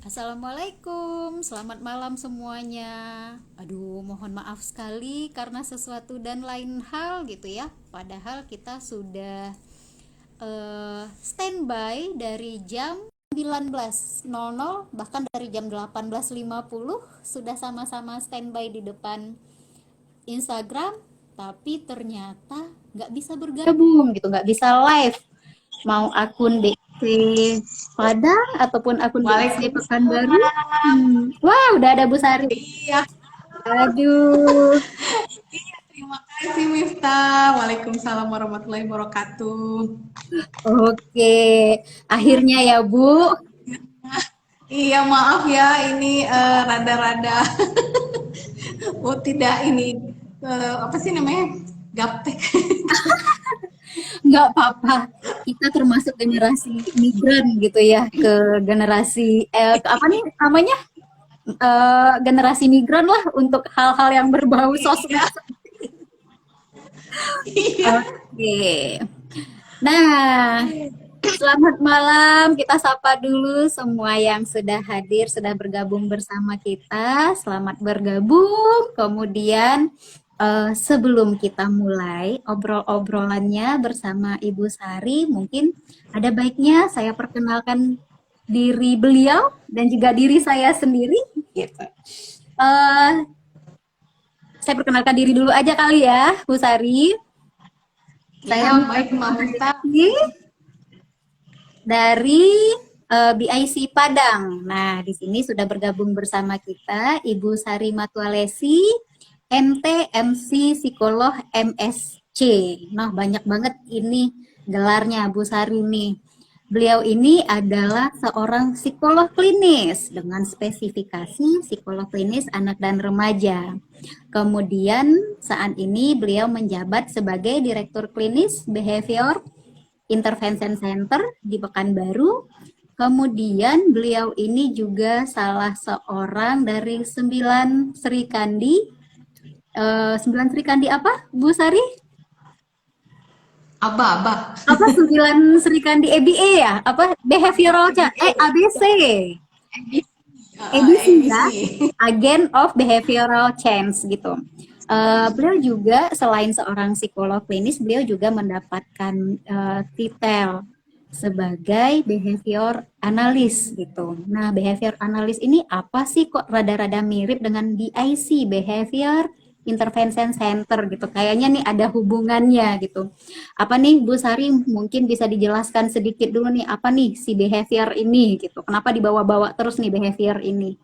Assalamualaikum, selamat malam semuanya. Aduh, mohon maaf sekali karena sesuatu dan lain hal gitu ya. Padahal kita sudah standby dari jam 19.00, bahkan dari jam 18.50 sudah sama-sama standby di depan Instagram, tapi ternyata nggak bisa bergabung gitu, nggak bisa live. Mau akun BC Padang ataupun akun BC Waalaikumsalam. Pekanbaru. Wah, udah ada Bu Sari. Iya, Aduh, terima kasih Miftah. Waalaikumsalam warahmatullahi wabarakatuh. oke. Akhirnya ya Bu. Iya, maaf ya, ini rada-rada, oh tidak ini, apa sih namanya? Gaptek. Nggak apa-apa. Kita termasuk generasi migran gitu ya, ke generasi, ke apa nih namanya? Generasi migran lah untuk hal-hal yang berbau Iya, sosmed. iya. Oke. Nah, selamat malam. Kita sapa dulu semua yang sudah hadir, sudah bergabung bersama kita. Selamat bergabung. Kemudian, sebelum kita mulai obrol-obrolannya bersama Ibu Sari, mungkin ada baiknya saya perkenalkan diri beliau dan juga diri saya sendiri. Gitu. Eh, saya perkenalkan diri dulu aja kali ya, Bu Sari. Iya, Saya baik Mbak Muhammad Miftah. dari BIC Padang. Nah, di sini sudah bergabung bersama kita Ibu Sari Matualesi, MT, MC, Psikolog, MSC. Nah, banyak banget ini gelarnya Bu Sari nih. Beliau ini adalah seorang psikolog klinis dengan spesifikasi psikolog klinis anak dan remaja. Kemudian saat ini beliau menjabat sebagai Direktur Klinis Behavior Intervention Center di Pekanbaru. Kemudian beliau ini juga salah seorang dari 9 Sri Kandi. 9 Sri Kandi apa, Bu Sari? Abah. Apa 9 Sri Kandi ABA ya? Apa behavioral ABC? ABC ya, ABC. Agent of Behavioral Change gitu. Beliau juga selain seorang psikolog klinis, beliau juga mendapatkan titel sebagai behavior analis gitu. Nah, behavior analis ini apa sih, kok rada-rada mirip dengan BIC, Behavior Intervention Center gitu. Kayaknya nih ada hubungannya gitu. Apa nih Bu Sari, mungkin bisa dijelaskan sedikit dulu nih, apa nih si behavior ini gitu. Kenapa dibawa-bawa terus nih behavior ini?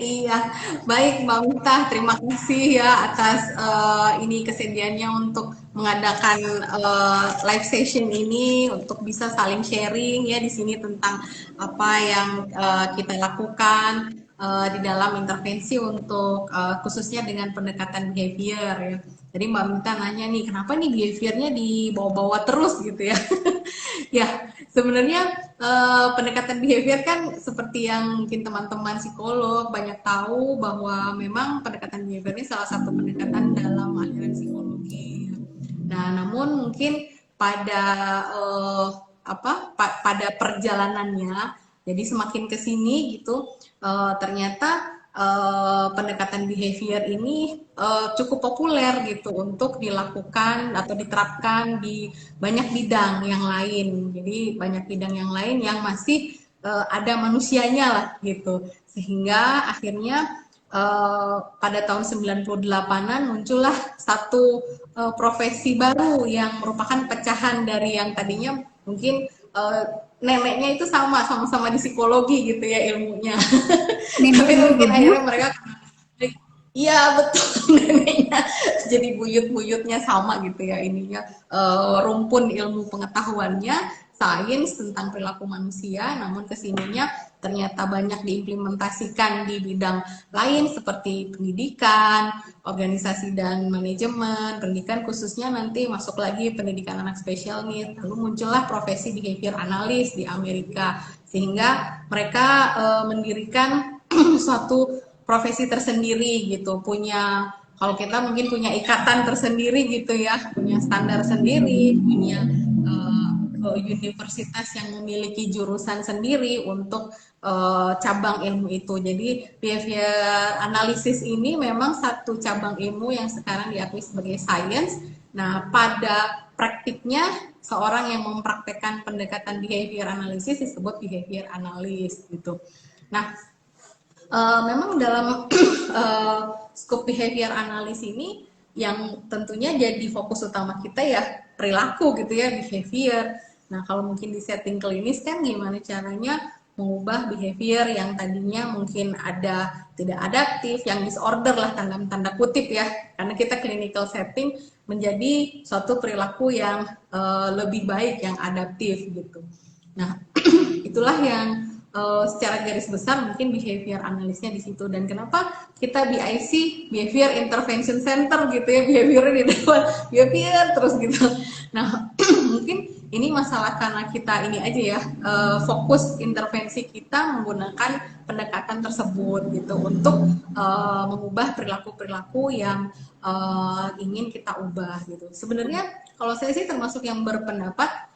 Iya, baik Mbak Miftah, terima kasih ya atas ini kesediaannya untuk mengadakan live session ini untuk bisa saling sharing ya di sini tentang apa yang kita lakukan di dalam intervensi untuk khususnya dengan pendekatan behavior ya. Jadi Mbak Minta nanya nih, kenapa nih behaviornya dibawa-bawa terus gitu ya? Ya, sebenarnya pendekatan behavior kan seperti yang mungkin teman-teman psikolog banyak tahu bahwa memang pendekatan behavior ini salah satu pendekatan dalam aliran psikologi. Nah, namun mungkin pada pada perjalanannya, jadi semakin ke sini gitu, ternyata pendekatan behavior ini cukup populer gitu untuk dilakukan atau diterapkan di banyak bidang yang lain. Jadi banyak bidang yang lain yang masih ada manusianya lah gitu. Sehingga akhirnya pada tahun 98-an muncullah satu profesi baru yang merupakan pecahan dari yang tadinya mungkin neneknya itu sama-sama di psikologi gitu ya ilmunya. Nenek Tapi ini mungkin ibu. akhirnya mereka iya betul neneknya jadi buyut-buyutnya sama gitu ya ininya rumpun ilmu pengetahuannya sains tentang perilaku manusia namun kesininya ternyata banyak diimplementasikan di bidang lain seperti pendidikan, organisasi dan manajemen, pendidikan khususnya nanti masuk lagi pendidikan anak spesial nih lalu muncullah profesi behavior analis di Amerika sehingga mereka mendirikan suatu profesi tersendiri gitu, punya kalau kita mungkin punya ikatan tersendiri gitu ya, punya standar sendiri, punya universitas yang memiliki jurusan sendiri untuk cabang ilmu itu. Jadi behavior analysis ini memang satu cabang ilmu yang sekarang diakui sebagai science. Nah, pada praktiknya seorang yang mempraktekkan pendekatan behavior analysis disebut behavior analyst gitu. Nah, memang dalam scope behavior analysis ini yang tentunya jadi fokus utama kita ya perilaku gitu ya, behavior. Nah, kalau mungkin di setting klinis kan gimana caranya mengubah behavior yang tadinya mungkin ada tidak adaptif, yang disorder lah tanda kutip ya, karena kita clinical setting menjadi suatu perilaku yang lebih baik, yang adaptif gitu. Nah, itulah yang secara garis besar mungkin behavior analisnya di situ. Dan kenapa kita BIC, Behavior Intervention Center gitu ya, behaviornya di depan, behavior terus gitu. Nah, mungkin ini masalah karena kita ini aja ya, fokus intervensi kita menggunakan pendekatan tersebut gitu untuk mengubah perilaku-perilaku yang ingin kita ubah gitu. Sebenarnya kalau saya sih termasuk yang berpendapat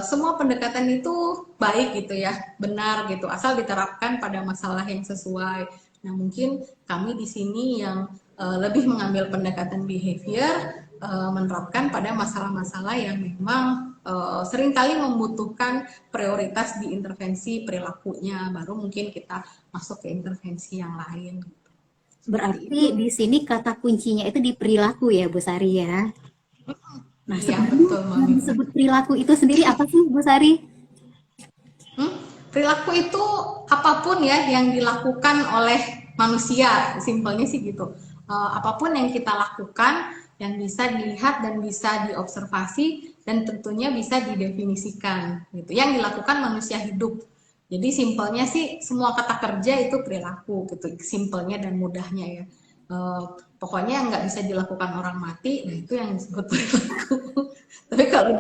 semua pendekatan itu baik gitu ya, benar gitu, asal diterapkan pada masalah yang sesuai. Nah, mungkin kami di sini yang lebih mengambil pendekatan behavior, menerapkan pada masalah-masalah yang memang seringkali membutuhkan prioritas di intervensi perilakunya, baru mungkin kita masuk ke intervensi yang lain. Berarti di sini kata kuncinya itu di perilaku ya, Bu Sari ya. Nah, Iya, sebenarnya betul, yang Mami. disebut perilaku itu sendiri apa sih, Bu Sari? Perilaku itu apapun ya yang dilakukan oleh manusia, simpelnya sih gitu. Apapun yang kita lakukan yang bisa dilihat dan bisa diobservasi dan tentunya bisa didefinisikan gitu. Yang dilakukan manusia hidup. Jadi simpelnya sih semua kata kerja itu perilaku gitu, simpelnya dan mudahnya ya. Pokoknya nggak bisa dilakukan orang mati, nah itu yang disebut perilaku. Tapi kalau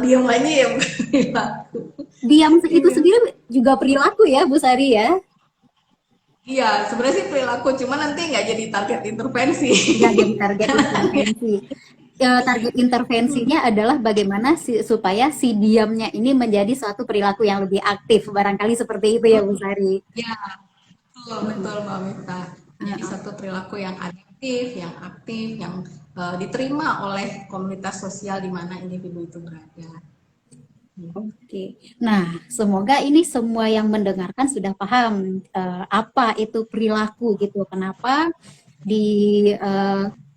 diam aja ya bukan perilaku. Diam itu Iya. sendiri juga perilaku ya, Bu Sari ya. Iya, sebenarnya sih perilaku, cuma nanti nggak jadi target intervensi. Nggak jadi target intervensi. Target intervensinya adalah bagaimana supaya si diamnya ini menjadi suatu perilaku yang lebih aktif. Barangkali seperti itu ya, Bu Sari. Ya, betul, betul Mbak Mita. Jadi satu perilaku yang adaptif, yang aktif, yang diterima oleh komunitas sosial di mana individu itu berada. Oke. Nah, semoga ini semua yang mendengarkan sudah paham apa itu perilaku gitu. Kenapa di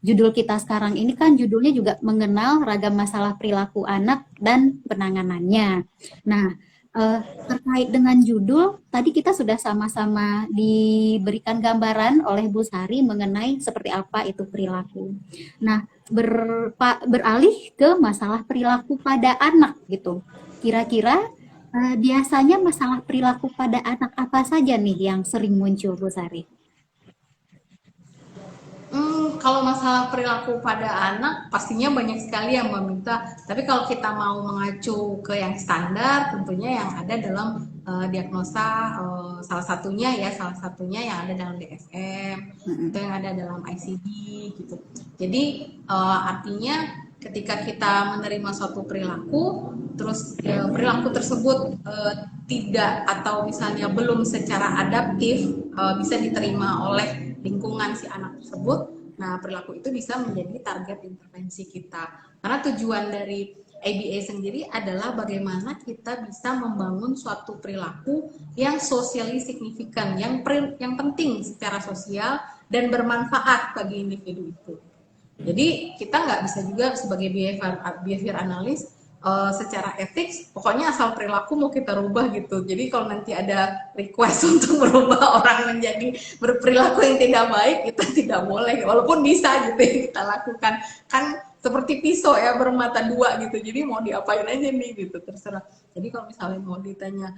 judul kita sekarang ini kan judulnya juga mengenal ragam masalah perilaku anak dan penanganannya. Nah, terkait dengan judul, tadi kita sudah sama-sama diberikan gambaran oleh Bu Sari mengenai seperti apa itu perilaku. Nah, beralih ke masalah perilaku pada anak gitu. Kira-kira biasanya masalah perilaku pada anak apa saja nih yang sering muncul, Bu Sari? Kalau masalah perilaku pada anak, pastinya banyak sekali yang meminta. Tapi kalau kita mau mengacu ke yang standar, tentunya yang ada dalam diagnosa salah satunya yang ada dalam DSM, atau yang ada dalam ICD gitu. Jadi artinya ketika kita menerima suatu perilaku, terus perilaku tersebut tidak atau misalnya belum secara adaptif bisa diterima oleh lingkungan si anak tersebut. Nah, perilaku itu bisa menjadi target intervensi kita. Karena tujuan dari ABA sendiri adalah bagaimana kita bisa membangun suatu perilaku yang socially signifikan, yang penting secara sosial dan bermanfaat bagi individu itu. Jadi kita nggak bisa juga sebagai behavior analyst secara etik, pokoknya asal perilaku mau kita rubah gitu. Jadi kalau nanti ada request untuk merubah orang menjadi berperilaku yang tidak baik, itu tidak boleh. Walaupun bisa gitu ya kita lakukan. Kan seperti pisau ya bermata dua gitu. Jadi mau diapain aja nih gitu terserah. Jadi kalau misalnya mau ditanya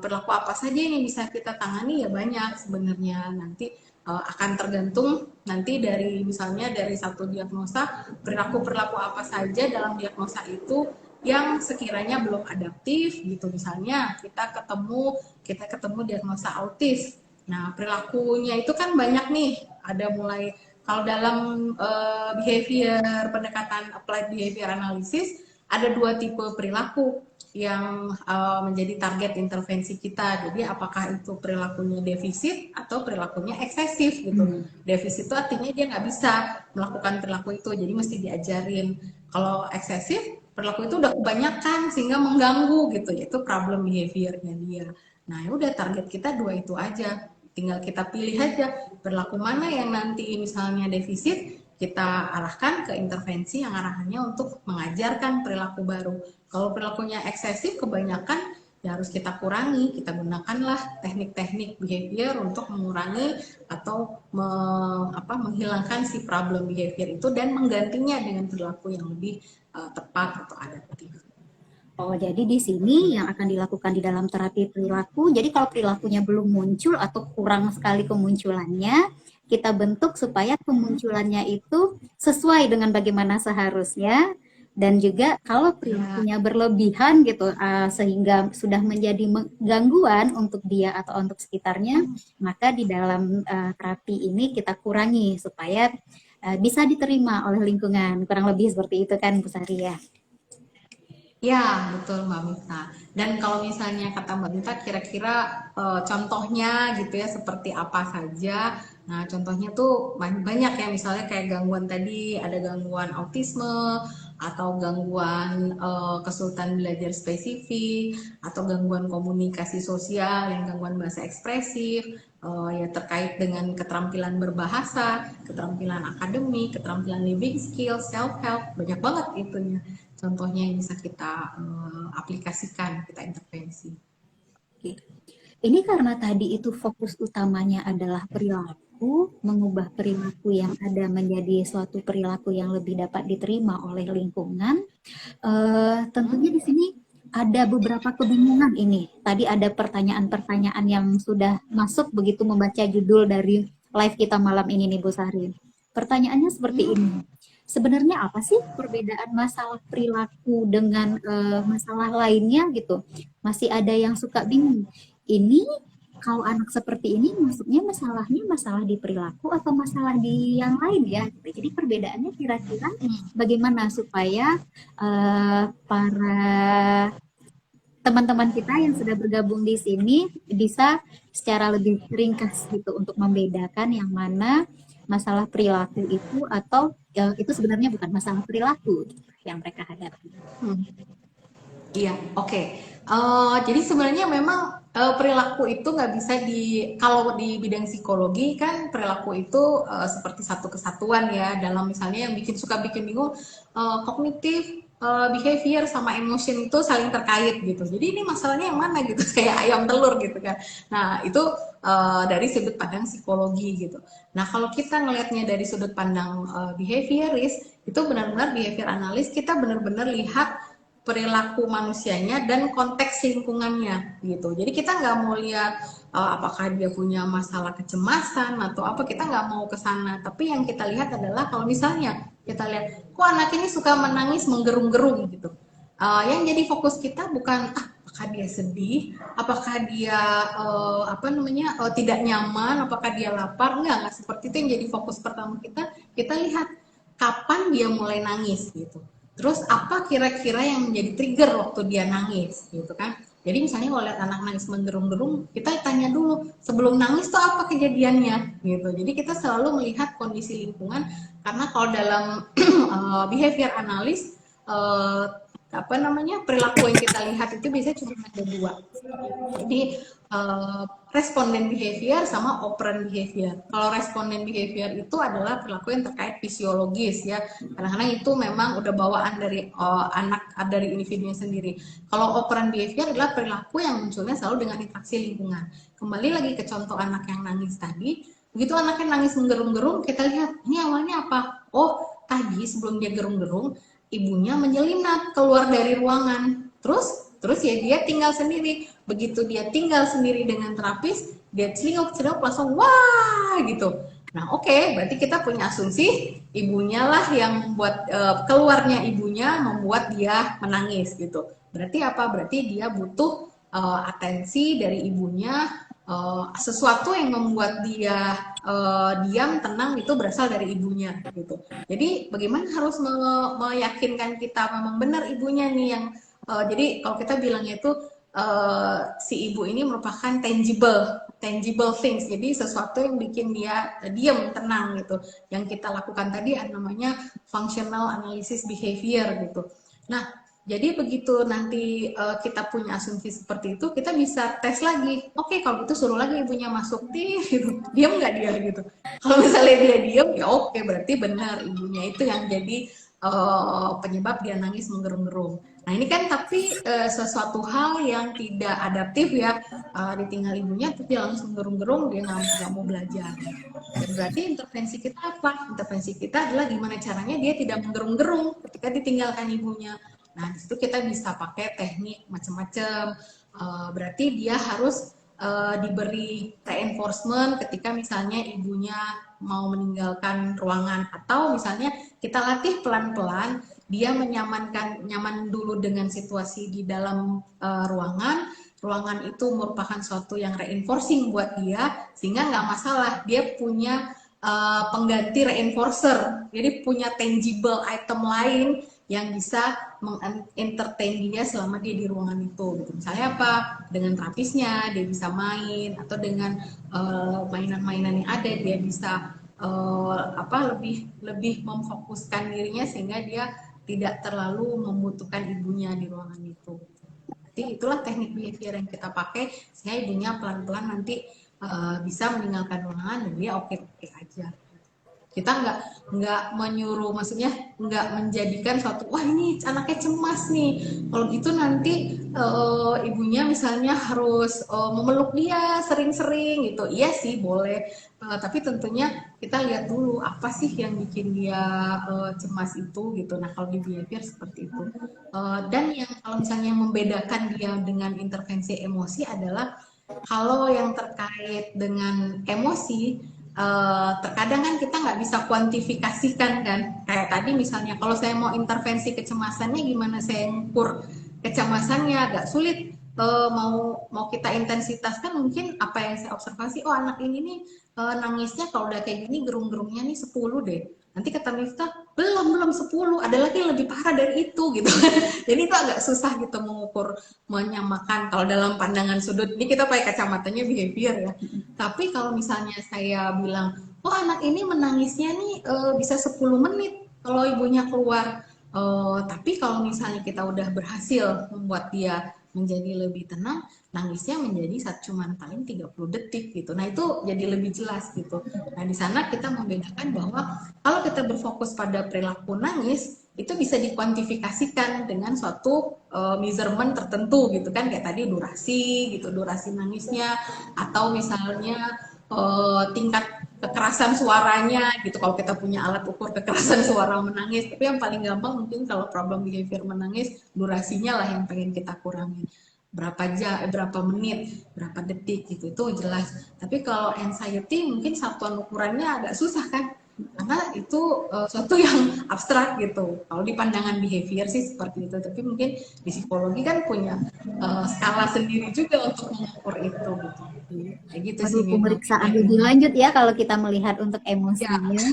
perilaku apa saja yang bisa kita tangani ya banyak sebenarnya. Nanti akan tergantung nanti dari misalnya dari satu diagnosa perilaku-perilaku apa saja dalam diagnosa itu yang sekiranya belum adaptif gitu, misalnya kita ketemu diagnosa autis. Nah, perilakunya itu kan banyak nih, ada mulai kalau dalam behavior pendekatan applied behavior analysis ada 2 tipe perilaku yang menjadi target intervensi kita. Jadi apakah itu perilakunya defisit atau perilakunya eksesif gitu. Defisit itu artinya dia nggak bisa melakukan perilaku itu, jadi mesti diajarin. Kalau eksesif, perilaku itu udah kebanyakan sehingga mengganggu gitu, yaitu problem behavior-nya dia. Nah, ya udah target kita 2 itu aja. Tinggal kita pilih aja perilaku mana yang nanti misalnya defisit, kita arahkan ke intervensi yang arahannya untuk mengajarkan perilaku baru. Kalau perilakunya eksesif, kebanyakan ya harus kita kurangi. Kita gunakanlah teknik-teknik behavior untuk mengurangi atau menghilangkan si problem behavior itu dan menggantinya dengan perilaku yang lebih tepat atau adaptif. Oh, jadi di sini yang akan dilakukan di dalam terapi perilaku, jadi kalau perilakunya belum muncul atau kurang sekali kemunculannya, kita bentuk supaya kemunculannya itu sesuai dengan bagaimana seharusnya. Dan juga kalau Ya, perilakunya berlebihan gitu, sehingga sudah menjadi gangguan untuk dia atau untuk sekitarnya, maka di dalam terapi ini kita kurangi supaya bisa diterima oleh lingkungan. Kurang lebih seperti itu kan, Bu Sari ya? ya, betul Mbak Mita. Dan kalau misalnya kata Mbak Mita, kira-kira contohnya gitu ya seperti apa saja? Nah, contohnya tuh banyak ya, misalnya kayak gangguan tadi, ada gangguan autisme, atau gangguan kesulitan belajar spesifik, atau gangguan komunikasi sosial, yang gangguan bahasa ekspresif, ya terkait dengan keterampilan berbahasa, keterampilan akademik, keterampilan living skill, self-help, banyak banget itunya. Contohnya yang bisa kita aplikasikan, kita intervensi. Oke. Ini karena tadi itu fokus utamanya adalah perilaku, mengubah perilaku yang ada menjadi suatu perilaku yang lebih dapat diterima oleh lingkungan. Tentunya di sini ada beberapa kebingungan ini. Tadi ada pertanyaan-pertanyaan yang sudah masuk begitu membaca judul dari live kita malam ini nih Bu Sari. Pertanyaannya seperti ini. Sebenarnya apa sih perbedaan masalah perilaku dengan masalah lainnya gitu? Masih ada yang suka bingung. Ini kalau anak seperti ini maksudnya masalahnya masalah di perilaku atau masalah di yang lain ya? Jadi perbedaannya kira-kira bagaimana supaya para teman-teman kita yang sudah bergabung di sini bisa secara lebih ringkas gitu untuk membedakan yang mana masalah perilaku itu atau itu sebenarnya bukan masalah perilaku yang mereka hadapi. Hmm. Iya, oke. Jadi sebenarnya memang perilaku itu nggak bisa kalau di bidang psikologi kan perilaku itu seperti satu kesatuan ya. Dalam misalnya yang suka bikin bingung, kognitif, behavior sama emotion itu saling terkait gitu. Jadi ini masalahnya yang mana gitu, kayak ayam telur gitu kan. Nah itu dari sudut pandang psikologi gitu. Nah kalau kita ngelihatnya dari sudut pandang behaviorist, itu benar-benar behavior analis, kita benar-benar lihat perilaku manusianya dan konteks lingkungannya gitu. Jadi kita nggak mau lihat apakah dia punya masalah kecemasan atau apa, kita nggak mau ke sana. Tapi yang kita lihat adalah kalau misalnya kita lihat kok anak ini suka menangis menggerung-gerung gitu. Yang jadi fokus kita bukan apakah dia sedih, apakah dia tidak nyaman, apakah dia lapar, enggak seperti itu yang jadi fokus pertama kita. Kita lihat kapan dia mulai nangis gitu. Terus apa kira-kira yang menjadi trigger waktu dia nangis gitu kan. Jadi misalnya kalau lihat anak nangis menggerung-gerung, kita tanya dulu sebelum nangis tuh apa kejadiannya gitu. Jadi kita selalu melihat kondisi lingkungan karena kalau dalam behavior analis perilaku yang kita lihat itu biasanya cuma ada 2. Jadi responden behavior sama operant behavior. Kalau responden behavior itu adalah perilaku yang terkait fisiologis ya. Kadang-kadang itu memang udah bawaan dari dari individunya sendiri. Kalau operant behavior adalah perilaku yang munculnya selalu dengan interaksi lingkungan. Kembali lagi ke contoh anak yang nangis tadi. Begitu anaknya nangis menggerung-gerung, kita lihat ini awalnya apa? Oh, tadi sebelum dia gerung-gerung, ibunya menyelinap keluar dari ruangan. Terus ya dia tinggal sendiri. Begitu dia tinggal sendiri dengan terapis, dia celinguk-celinguk langsung wah gitu. Nah oke, berarti kita punya asumsi ibunya lah yang membuat keluarnya ibunya membuat dia menangis gitu. Berarti apa? Berarti dia butuh atensi dari ibunya sesuatu yang membuat dia diam, tenang itu berasal dari ibunya gitu. Jadi bagaimana harus meyakinkan kita memang benar ibunya nih yang jadi kalau kita bilangnya itu si ibu ini merupakan tangible things. Jadi sesuatu yang bikin dia diam, tenang gitu. Yang kita lakukan tadi namanya functional analysis behavior gitu. Nah, jadi begitu nanti kita punya asumsi seperti itu, kita bisa tes lagi. Oke, kalau gitu suruh lagi ibunya masuk, gitu. Diam nggak dia gitu. Kalau misalnya dia diam, ya oke, berarti benar ibunya itu yang jadi penyebab dia nangis menggerung-gerung. Nah ini kan tapi sesuatu hal yang tidak adaptif ya, ditinggal ibunya terus dia langsung gerung-gerung, dia nggak mau belajar. Dan berarti intervensi kita apa? Intervensi kita adalah gimana caranya dia tidak menggerung-gerung ketika ditinggalkan ibunya. Nah, di situ kita bisa pakai teknik macam-macam. Berarti dia harus diberi reinforcement ketika misalnya ibunya mau meninggalkan ruangan, atau misalnya kita latih pelan-pelan dia nyaman dulu dengan situasi di dalam ruangan. Ruangan itu merupakan suatu yang reinforcing buat dia, sehingga nggak masalah dia punya pengganti reinforcer, jadi punya tangible item lain yang bisa mengentertain dia selama dia di ruangan itu gitu. Misalnya apa, dengan terapisnya dia bisa main, atau dengan mainan-mainan yang ada dia bisa lebih memfokuskan dirinya sehingga dia tidak terlalu membutuhkan ibunya di ruangan itu. Jadi itulah teknik behavior yang kita pakai sehingga ibunya pelan-pelan nanti bisa meninggalkan ruangan dan dia oke-oke aja. Kita nggak menyuruh, maksudnya nggak menjadikan suatu wah ini anaknya cemas nih, kalau gitu nanti ibunya misalnya harus memeluk dia sering-sering gitu. Iya sih boleh, tapi tentunya kita lihat dulu apa sih yang bikin dia cemas itu gitu. Nah kalau di behavior seperti itu. Dan yang kalau misalnya membedakan dia dengan intervensi emosi adalah kalau yang terkait dengan emosi, terkadang kan kita nggak bisa kuantifikasikan kan. Kayak tadi misalnya kalau saya mau intervensi kecemasannya, gimana saya ngukur kecemasannya, agak sulit. Mau kita intensitaskan, mungkin apa yang saya observasi, oh anak ini nih nangisnya kalau udah kayak gini gerung-gerungnya nih 10 deh. Nanti kata Miftah, belum 10, ada lagi yang lebih parah dari itu gitu. Jadi itu agak susah gitu mengukur, menyamakan kalau dalam pandangan sudut. Ini kita pakai kacamatanya behavior ya. Tapi kalau misalnya saya bilang, oh anak ini menangisnya nih bisa 10 menit kalau ibunya keluar. Tapi kalau misalnya kita udah berhasil membuat dia menjadi lebih tenang, nangisnya menjadi cuman paling 30 detik gitu. Nah itu jadi lebih jelas gitu. Nah di sana kita membedakan bahwa kalau kita berfokus pada perilaku nangis, itu bisa dikuantifikasikan dengan suatu measurement tertentu gitu kan, kayak tadi durasi nangisnya, atau misalnya tingkat kekerasan suaranya gitu, kalau kita punya alat ukur kekerasan suara menangis. Tapi yang paling gampang mungkin kalau problem behavior menangis, durasinya lah yang pengen kita kurangi, berapa menit, berapa detik gitu, itu jelas. Tapi kalau anxiety mungkin satuan ukurannya agak susah kan, karena itu suatu yang abstrak gitu. Kalau di pandangan behavior sih seperti itu, tapi mungkin di psikologi kan punya skala sendiri juga untuk mengukur itu gitu. Kayak gitu sih Perlu memang. pemeriksaan lebih lanjut ya kalau kita melihat untuk Ya, emosinya.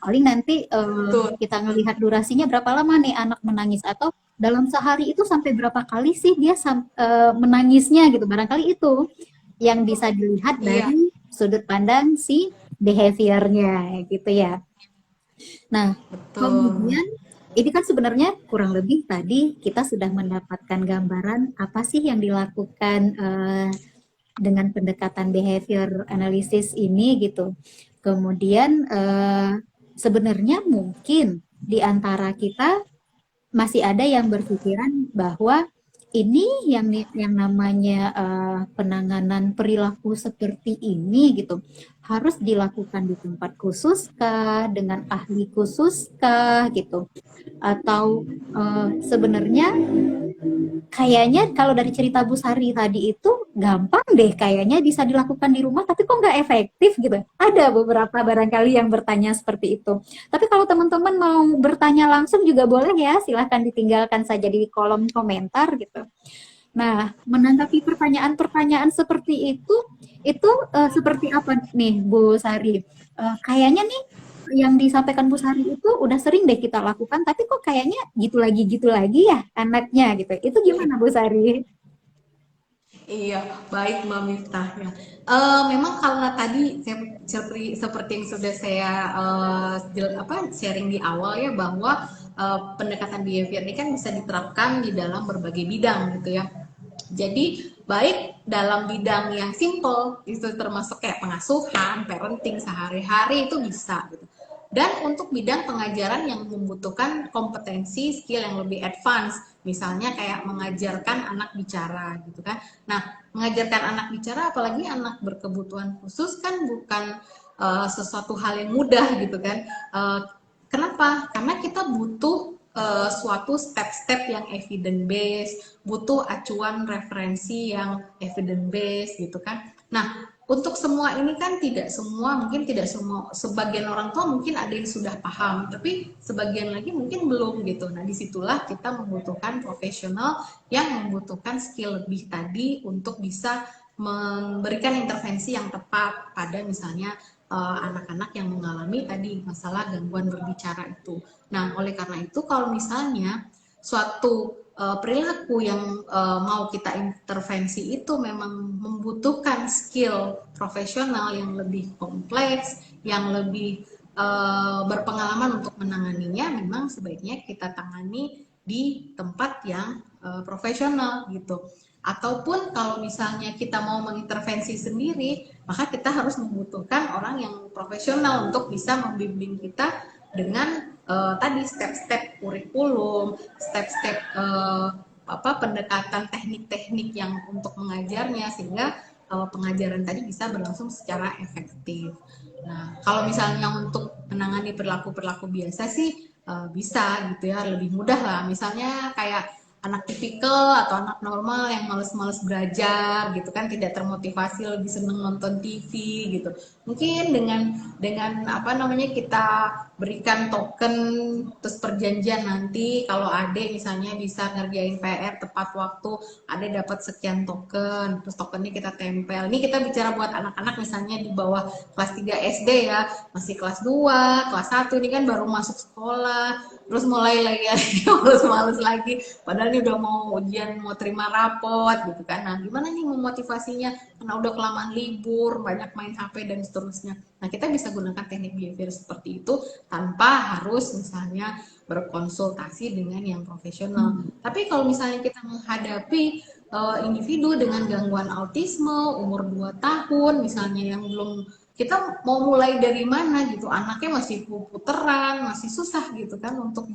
Paling nanti betul. kita melihat durasinya berapa lama nih anak menangis, atau dalam sehari itu sampai berapa kali sih dia menangisnya gitu. Barangkali itu yang bisa dilihat Iya, dari sudut pandang si behaviornya gitu ya. Nah, betul. kemudian ini kan sebenarnya kurang lebih tadi kita sudah mendapatkan gambaran apa sih yang dilakukan dengan pendekatan behavior analysis ini gitu. Kemudian sebenarnya mungkin di antara kita masih ada yang berpikiran bahwa ini yang namanya penanganan perilaku seperti ini gitu harus dilakukan di tempat khusus kah, dengan ahli khusus kah gitu, atau sebenarnya kayaknya kalau dari cerita Bu Sari tadi itu gampang deh, kayaknya bisa dilakukan di rumah, tapi kok nggak efektif gitu. Ada beberapa barangkali yang bertanya seperti itu. Tapi kalau teman-teman mau bertanya langsung juga boleh ya, silahkan ditinggalkan saja di kolom komentar gitu. Nah, menanggapi pertanyaan-pertanyaan seperti itu, Itu seperti apa nih Bu Sari? Kayaknya nih yang disampaikan Bu Sari itu udah sering deh kita lakukan, tapi kok kayaknya gitu lagi ya anaknya gitu. Itu gimana Bu Sari? Iya, baik Mbak Miftah ya. Memang karena tadi seperti yang sudah saya sharing di awal ya bahwa pendekatan behavior ini kan bisa diterapkan di dalam berbagai bidang gitu ya. Jadi baik dalam bidang yang simple itu termasuk kayak pengasuhan, parenting sehari-hari itu bisa gitu. Dan untuk bidang pengajaran yang membutuhkan kompetensi skill yang lebih advance, misalnya kayak mengajarkan anak bicara gitu kan. Nah, mengajarkan anak bicara apalagi anak berkebutuhan khusus kan bukan sesuatu hal yang mudah gitu kan. Kenapa? Karena kita butuh suatu step-step yang evidence based, butuh acuan referensi yang evidence based gitu kan. Nah, untuk semua ini kan mungkin tidak semua, sebagian orang tua mungkin ada yang sudah paham, tapi sebagian lagi mungkin belum gitu. Nah, disitulah kita membutuhkan profesional yang membutuhkan skill lebih tadi untuk bisa memberikan intervensi yang tepat pada misalnya anak-anak yang mengalami tadi masalah gangguan berbicara itu. Nah, oleh karena itu kalau misalnya suatu perilaku yang mau kita intervensi itu memang membutuhkan skill profesional yang lebih kompleks, yang lebih berpengalaman untuk menanganinya, memang sebaiknya kita tangani di tempat yang profesional gitu. Ataupun kalau misalnya kita mau mengintervensi sendiri, maka kita harus membutuhkan orang yang profesional untuk bisa membimbing kita dengan tadi step-step kurikulum, step-step pendekatan teknik-teknik yang untuk mengajarnya sehingga pengajaran tadi bisa berlangsung secara efektif. Nah, kalau misalnya untuk menangani perilaku-perilaku biasa sih bisa gitu ya, lebih mudah lah. Misalnya kayak anak tipikal atau anak normal yang males-males belajar gitu kan, tidak termotivasi, lebih seneng nonton TV gitu. Mungkin dengan apa namanya kita berikan token terus perjanjian nanti kalau Ade misalnya bisa ngerjain PR tepat waktu, Ade dapat sekian token, terus tokennya kita tempel. Ini kita bicara buat anak-anak misalnya di bawah kelas 3 SD ya, masih kelas 2, kelas 1 ini kan baru masuk sekolah, terus mulai lagi males-males lagi, padahal ini udah mau ujian, mau terima rapot gitu kan. Nah, gimana nih memotivasinya karena udah kelamaan libur, banyak main HP dan seterusnya. Nah, kita bisa gunakan teknik behavior seperti itu tanpa harus misalnya berkonsultasi dengan yang profesional. Tapi kalau misalnya kita menghadapi individu dengan gangguan autisme umur 2 tahun misalnya yang belum, kita mau mulai dari mana gitu, anaknya masih puteran, masih susah gitu kan untuk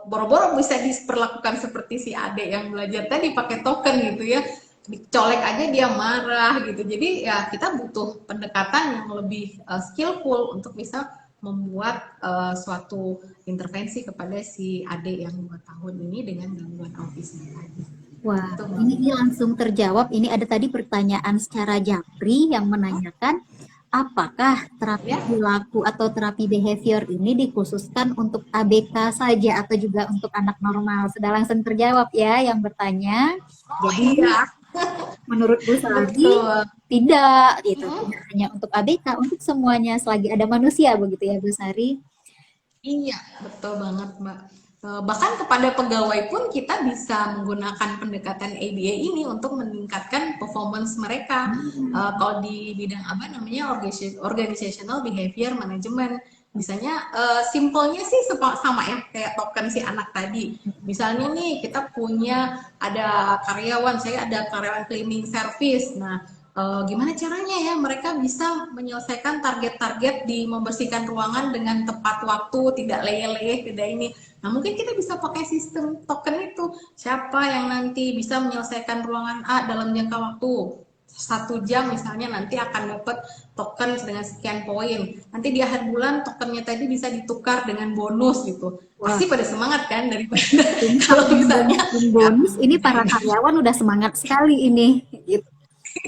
boro-boro bisa diperlakukan seperti si adik yang belajar tadi pakai token gitu ya, dicolek aja dia marah gitu. Jadi ya kita butuh pendekatan yang lebih skillful untuk bisa membuat suatu intervensi kepada si adik yang 2 tahun ini dengan gangguan autisme tadi. Wah, Itu ini langsung terjawab. Ini ada tadi pertanyaan secara japri yang menanyakan apakah terapi ya. perilaku atau terapi behavior ini dikhususkan untuk ABK saja atau juga untuk anak normal? Sudah langsung terjawab ya yang bertanya. Oh Jadi iya, menurut Bu Sari betul. tidak gitu, Mm-mm. tidak hanya untuk ABK, untuk semuanya selagi ada manusia begitu ya Bu Sari. Iya, betul banget, Mbak. Bahkan kepada pegawai pun kita bisa menggunakan pendekatan ABA ini untuk meningkatkan performance mereka. Kalau di bidang apa namanya organizational behavior management, misalnya simpelnya sih sama ya kayak token si anak tadi. Misalnya nih kita punya ada karyawan, saya ada karyawan cleaning service. Nah, gimana caranya ya mereka bisa menyelesaikan target-target di membersihkan ruangan dengan tepat waktu, tidak leyeh-leyeh, tidak ini. Nah, mungkin kita bisa pakai sistem token itu. Siapa yang nanti bisa menyelesaikan ruangan A dalam jangka waktu 1 jam misalnya, nanti akan dapat token dengan sekian poin. Nanti di akhir bulan tokennya tadi bisa ditukar dengan bonus gitu. Wah, Pasti pada semangat kan daripada ini kalau kalau ada misalnya bonus dan bonus, ini para karyawan udah semangat sekali ini. Gitu.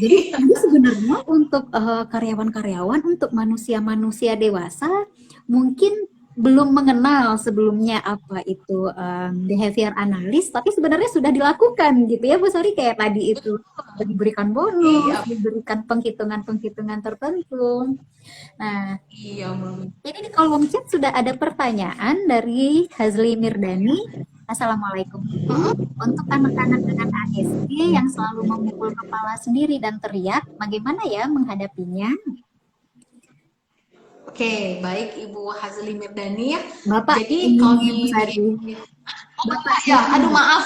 Jadi ini sebenarnya untuk karyawan-karyawan, untuk manusia-manusia dewasa, mungkin belum mengenal sebelumnya apa itu behavior analis, tapi sebenarnya sudah dilakukan gitu ya Bu Sari, kayak tadi itu diberikan bonus, Iya, diberikan penghitungan-penghitungan tertentu. Nah, iya, Bang. jadi di kolom chat sudah ada pertanyaan dari Hazli Mirdani. Assalamualaikum Ibu. Untuk anak-anak dengan ASD yang selalu memukul kepala sendiri dan teriak, bagaimana ya menghadapinya? Oke, baik Ibu Hazli Mirdani ya. Bapak Jadi ini kalau Bu di Sari, Bapak ya, aduh silakan. maaf,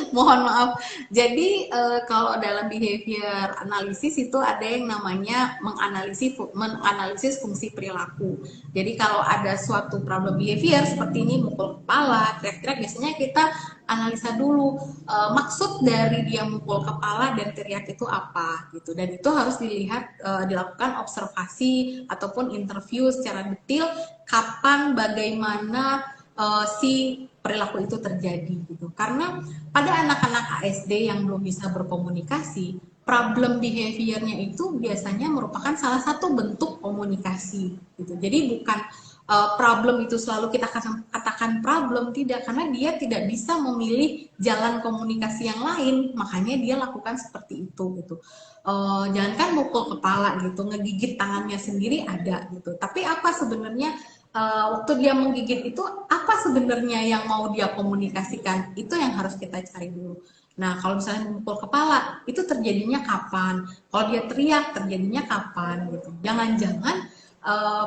mohon maaf. Jadi kalau dalam behavior analisis itu ada yang namanya menganalisis fungsi perilaku. Jadi kalau ada suatu problem behavior seperti ini, mukul kepala, teriak-teriak, biasanya kita analisa dulu maksud dari dia mukul kepala dan teriak itu apa gitu. Dan itu harus dilakukan observasi ataupun interview secara detail kapan, bagaimana si perilaku itu terjadi gitu. Karena pada anak-anak ASD yang belum bisa berkomunikasi, problem behaviornya itu biasanya merupakan salah satu bentuk komunikasi gitu. Jadi bukan problem itu selalu kita katakan problem, tidak, karena dia tidak bisa memilih jalan komunikasi yang lain, makanya dia lakukan seperti itu gitu. Jangankan mukul kepala gitu, ngegigit tangannya sendiri ada gitu. Tapi apa sebenarnya waktu dia menggigit itu apa sebenarnya yang mau dia komunikasikan, itu yang harus kita cari dulu. Nah, kalau misalnya memukul kepala, itu terjadinya kapan? Kalau dia teriak, terjadinya kapan? Gitu. Jangan-jangan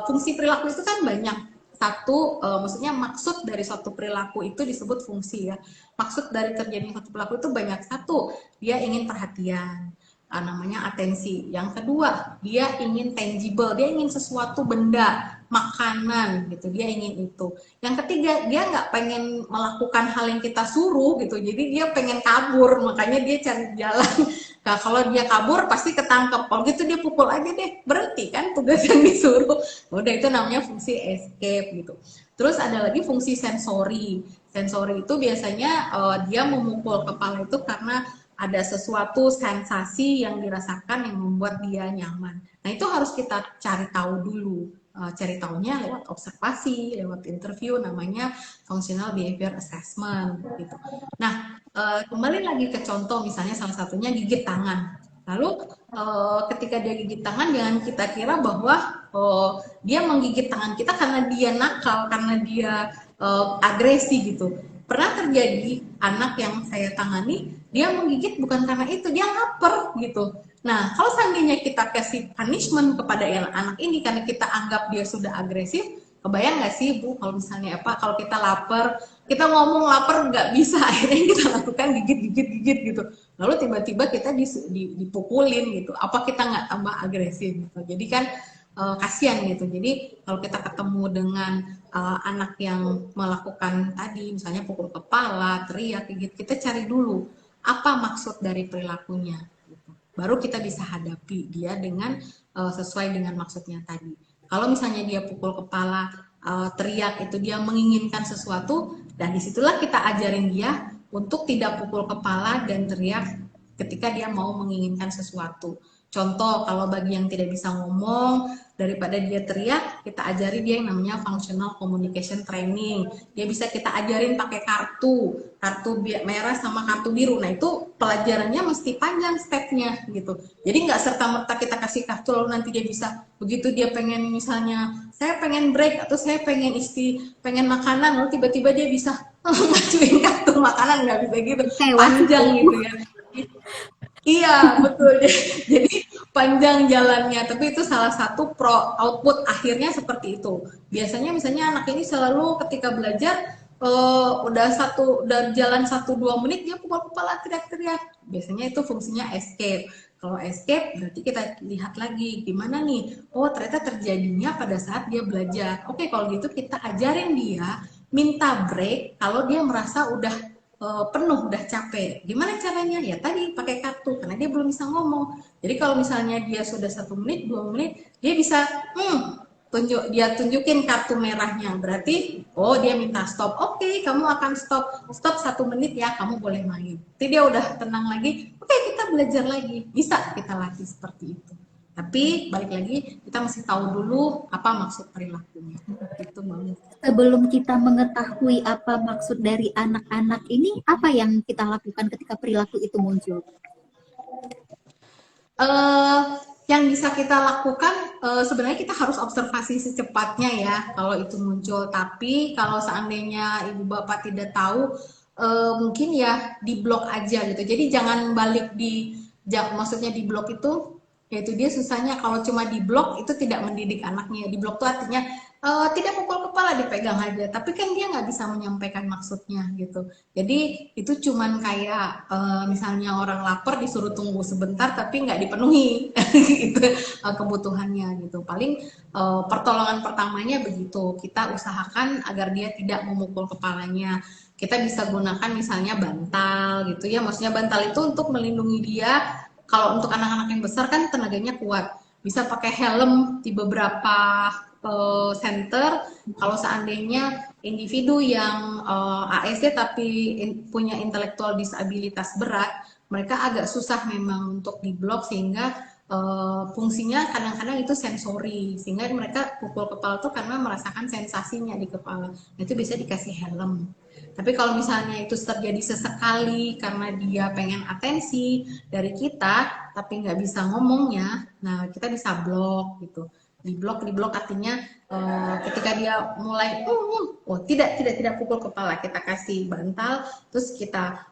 fungsi perilaku itu kan banyak. Satu, maksudnya maksud dari suatu perilaku itu disebut fungsi ya. Maksud dari terjadinya suatu perilaku itu banyak. Satu, dia ingin perhatian, namanya atensi. Yang kedua, dia ingin tangible, dia ingin sesuatu benda, makanan gitu, dia ingin itu. Yang ketiga, dia nggak pengen melakukan hal yang kita suruh gitu, jadi dia pengen kabur, makanya dia cari jalan. Nah, kalau dia kabur pasti ketangkep, kalau gitu dia pukul aja deh, berhenti kan tugas yang disuruh. Udah, itu namanya fungsi escape gitu. Terus ada lagi fungsi sensori. Sensori itu biasanya dia memukul kepala itu karena ada sesuatu sensasi yang dirasakan yang membuat dia nyaman. Nah, itu harus kita cari tahu dulu. Cari tahunya lewat observasi, lewat interview, namanya functional behavior assessment gitu. Nah, kembali lagi ke contoh, misalnya salah satunya gigit tangan. Lalu ketika dia gigit tangan, jangan kita kira bahwa dia menggigit tangan kita karena dia nakal, karena dia agresi gitu. Pernah terjadi anak yang saya tangani, dia menggigit bukan karena itu, dia lapar gitu. Nah, kalau seandainya kita kasih punishment kepada anak ini karena kita anggap dia sudah agresif, kebayang nggak sih Bu, kalau misalnya apa, kalau kita lapar, kita ngomong lapar nggak bisa, akhirnya kita lakukan gigit gitu. Lalu tiba-tiba kita dipukulin gitu, apa kita nggak tambah agresif gitu. Jadi kan kasihan gitu. Jadi kalau kita ketemu dengan anak yang melakukan tadi, misalnya pukul kepala, teriak, gigit, kita cari dulu apa maksud dari perilakunya. Baru kita bisa hadapi dia dengan sesuai dengan maksudnya tadi. Kalau misalnya dia pukul kepala, teriak, itu dia menginginkan sesuatu, dan disitulah kita ajarin dia untuk tidak pukul kepala dan teriak ketika dia mau menginginkan sesuatu. Contoh, kalau bagi yang tidak bisa ngomong, daripada dia teriak, kita ajari dia yang namanya functional communication training. Dia bisa kita ajarin pakai kartu merah sama kartu biru. Nah, itu pelajarannya mesti panjang stepnya gitu. Jadi nggak serta-merta kita kasih kartu lalu nanti dia bisa, begitu dia pengen misalnya, saya pengen break atau saya pengen makanan, lalu tiba-tiba dia bisa ngajuin kartu makanan, nggak bisa gitu. Tewas itu. Panjang gitu ya. Iya, betul. Jadi panjang jalannya, tapi itu salah satu output akhirnya seperti itu. Biasanya misalnya anak ini selalu ketika belajar udah jalan 1-2 menit dia pukul kepala teriak-teriak. Biasanya itu fungsinya escape. Kalau escape berarti kita lihat lagi gimana nih. Oh, ternyata terjadinya pada saat dia belajar. Oke, kalau gitu kita ajarin dia minta break kalau dia merasa udah penuh, udah capek. Gimana caranya? Ya tadi pakai kartu, karena dia belum bisa ngomong. Jadi kalau misalnya dia sudah 1 menit, 2 menit, dia bisa dia tunjukin kartu merahnya. Berarti, oh dia minta stop. Oke, kamu akan stop. Stop 1 menit ya, kamu boleh main. Jadi dia udah tenang lagi. Oke, kita belajar lagi. Bisa kita latih seperti itu. Tapi balik lagi kita mesti tahu dulu apa maksud perilakunya. Itu Bang. Sebelum kita mengetahui apa maksud dari anak-anak ini, apa yang kita lakukan ketika perilaku itu muncul? eh yang bisa kita lakukan sebenarnya kita harus observasi secepatnya ya kalau itu muncul. Tapi kalau seandainya ibu bapak tidak tahu, mungkin ya diblok aja gitu. Jadi jangan balik maksudnya di blok itu, yaitu dia susahnya kalau cuma di blok itu tidak mendidik anaknya. Di blok itu artinya tidak pukul kepala, dipegang aja. Tapi kan dia nggak bisa menyampaikan maksudnya gitu. Jadi itu cuman kayak misalnya orang lapar disuruh tunggu sebentar tapi nggak dipenuhi gitu kebutuhannya gitu. Paling pertolongan pertamanya begitu. Kita usahakan agar dia tidak memukul kepalanya. Kita bisa gunakan misalnya bantal gitu ya. Maksudnya bantal itu untuk melindungi dia. Kalau untuk anak-anak yang besar kan tenaganya kuat. Bisa pakai helm di beberapa center. Kalau seandainya individu yang ASD tapi punya intelektual disabilitas berat, mereka agak susah memang untuk diblok sehingga fungsinya kadang-kadang itu sensori sehingga mereka pukul kepala tuh karena merasakan sensasinya di kepala. Itu bisa dikasih helm. Tapi kalau misalnya itu terjadi sesekali karena dia pengen atensi dari kita tapi nggak bisa ngomongnya, nah kita bisa blok gitu. Di blok artinya ketika dia mulai oh tidak pukul kepala, kita kasih bantal terus kita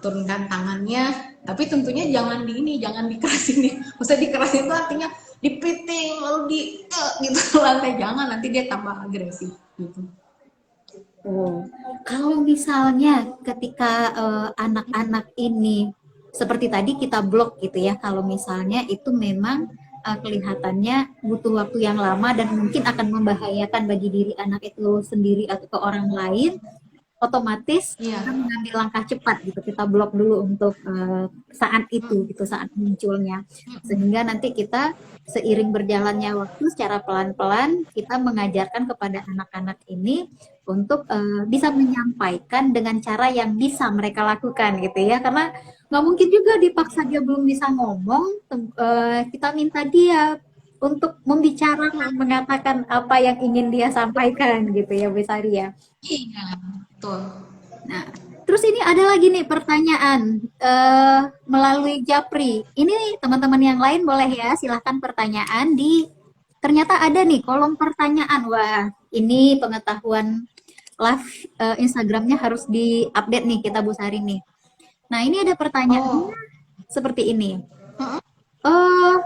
turunkan tangannya, tapi tentunya jangan jangan dikerasin nih. Maksudnya dikerasin itu artinya dipiting lalu gitu lantai, jangan, nanti dia tambah agresif gitu. Oh, kalau misalnya ketika anak-anak ini seperti tadi kita blok gitu ya, kalau misalnya itu memang kelihatannya butuh waktu yang lama dan mungkin akan membahayakan bagi diri anak itu sendiri atau ke orang lain, otomatis Iya. kita mengambil langkah cepat gitu, kita blok dulu untuk saat itu gitu, saat munculnya, sehingga nanti kita seiring berjalannya waktu secara pelan-pelan kita mengajarkan kepada anak-anak ini untuk bisa menyampaikan dengan cara yang bisa mereka lakukan gitu ya, karena nggak mungkin juga dipaksa dia belum bisa ngomong, kita minta dia untuk membicarakan, mengatakan apa yang ingin dia sampaikan gitu ya Bu Sari ya. Iya, betul. Nah, terus ini ada lagi nih pertanyaan melalui Japri. Ini teman-teman yang lain boleh ya, silahkan pertanyaan di. Ternyata ada nih kolom pertanyaan. Wah, ini pengetahuan live Instagramnya harus diupdate nih kita Bu Sari nih. Nah, ini ada pertanyaan Oh, seperti ini. Eh,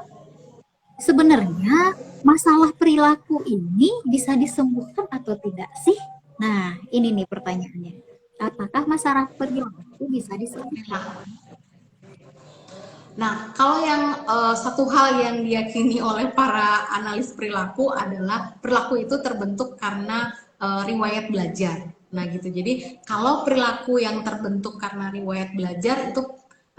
Sebenarnya masalah perilaku ini bisa disembuhkan atau tidak sih? Nah, ini nih pertanyaannya. Apakah masalah perilaku bisa disembuhkan? nah. Nah, kalau yang satu hal yang diyakini oleh para analis perilaku adalah perilaku itu terbentuk karena riwayat belajar. Nah, gitu. Jadi, kalau perilaku yang terbentuk karena riwayat belajar itu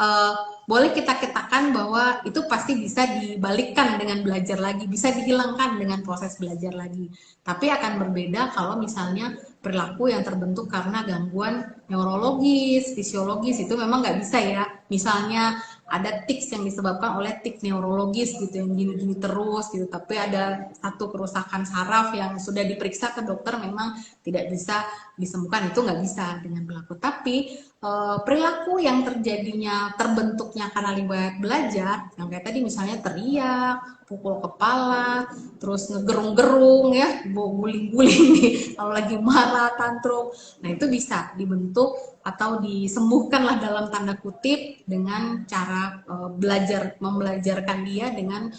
eh, boleh kita katakan bahwa itu pasti bisa dibalikkan dengan belajar lagi, bisa dihilangkan dengan proses belajar lagi. Tapi akan berbeda kalau misalnya perilaku yang terbentuk karena gangguan neurologis, fisiologis, itu memang nggak bisa ya. Misalnya ada tics yang disebabkan oleh tics neurologis gitu yang gini-gini terus gitu, tapi ada satu kerusakan saraf yang sudah diperiksa ke dokter memang tidak bisa disembuhkan, itu nggak bisa dengan perilaku. Tapi perilaku yang terbentuknya karena riwayat belajar yang kayak tadi misalnya teriak, pukul kepala, terus ngegerung-gerung ya, guling-guling nih kalau lagi marah, tantrum, nah itu bisa dibentuk atau disembuhkanlah dalam tanda kutip dengan cara membelajarkan dia dengan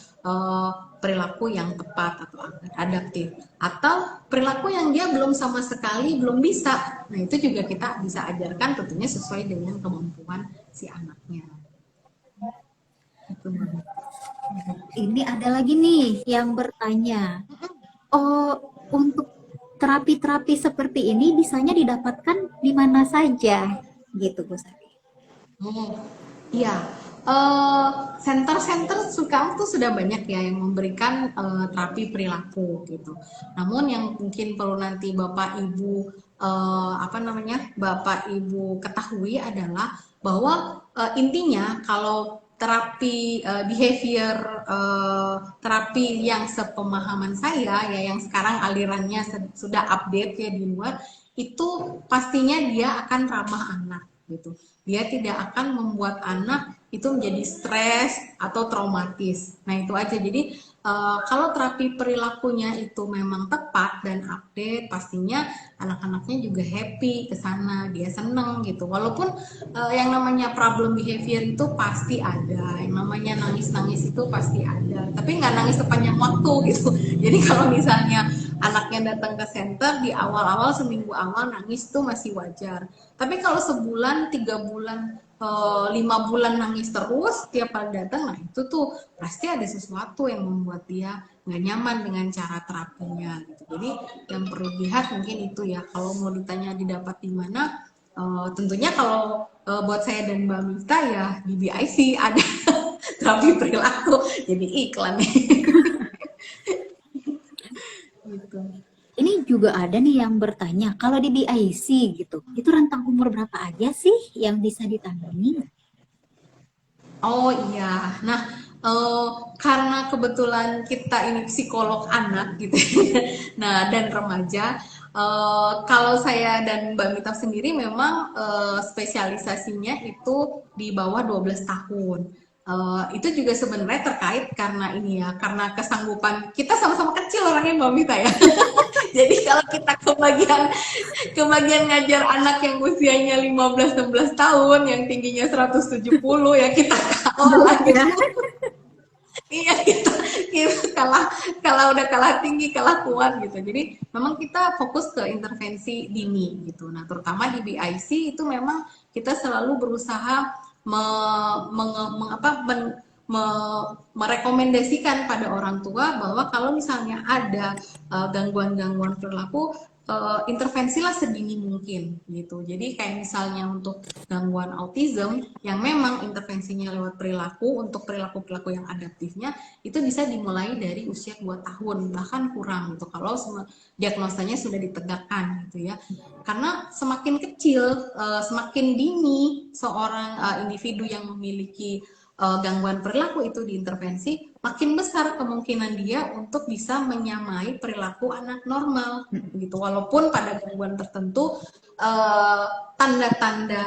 perilaku yang tepat atau adaptif, atau perilaku yang dia belum sama sekali belum bisa, nah itu juga kita bisa ajarkan tentunya sesuai dengan kemampuan si anaknya itu. Ini ada lagi nih yang bertanya, oh untuk terapi-terapi seperti ini bisanya didapatkan di mana saja gitu Bu Sari? Oh, iya. Center-center sekarang tuh sudah banyak ya yang memberikan terapi perilaku gitu. Namun yang mungkin perlu nanti Bapak Ibu Bapak Ibu ketahui adalah bahwa intinya kalau terapi behavior terapi yang sepemahaman saya ya, yang sekarang alirannya sudah update ya di luar, itu pastinya dia akan ramah anak gitu. Dia tidak akan membuat anak itu menjadi stres atau traumatis. Nah itu aja. Jadi kalau terapi perilakunya itu memang tepat dan update, pastinya anak-anaknya juga happy ke sana, dia seneng gitu. Walaupun yang namanya problem behavior itu pasti ada, yang namanya nangis-nangis itu pasti ada. Tapi nggak nangis sepanjang waktu gitu. Jadi kalau misalnya anaknya datang ke center di awal-awal seminggu awal nangis tuh masih wajar. Tapi kalau sebulan, 3 bulan, 5 bulan nangis terus tiap kali datang, nah itu tuh pasti ada sesuatu yang membuat dia nggak nyaman dengan cara terapinya gitu. Jadi yang perlu dilihat mungkin itu ya. Kalau mau ditanya didapat di mana, tentunya kalau buat saya dan Mbak Mita ya di BIC ada terapi perilaku, jadi iklan nih. Gitu. Ini juga ada nih yang bertanya, kalau di BIC gitu, itu rentang umur berapa aja sih yang bisa ditangani? Oh iya, nah karena kebetulan kita ini psikolog anak gitu, ya. Nah dan remaja, kalau saya dan Mbak Mita sendiri memang spesialisasinya itu di bawah 12 tahun. Itu juga sebenarnya terkait karena ini ya, karena kesanggupan kita sama-sama kecil orangnya Mbak Mita ya. Jadi kalau kita kebagian ngajar anak yang usianya 15-16 tahun, yang tingginya 170 ya kita kalah gitu. Ya. Iya kita kalah kalah udah kalah tinggi, kalah kuat gitu. Jadi memang kita fokus ke intervensi dini gitu. Nah, terutama di BIC itu memang kita selalu berusaha me, merekomendasikan pada orang tua bahwa kalau misalnya ada gangguan-gangguan perilaku, intervensilah sedini mungkin gitu. Jadi kayak misalnya untuk gangguan autism yang memang intervensinya lewat perilaku, untuk perilaku-perilaku yang adaptifnya itu bisa dimulai dari usia 2 tahun bahkan kurang gitu kalau diagnosanya sudah ditegakkan gitu ya. Karena semakin kecil, semakin dini seorang individu yang memiliki gangguan perilaku itu diintervensi, makin besar kemungkinan dia untuk bisa menyamai perilaku anak normal gitu. Walaupun pada gangguan tertentu tanda-tanda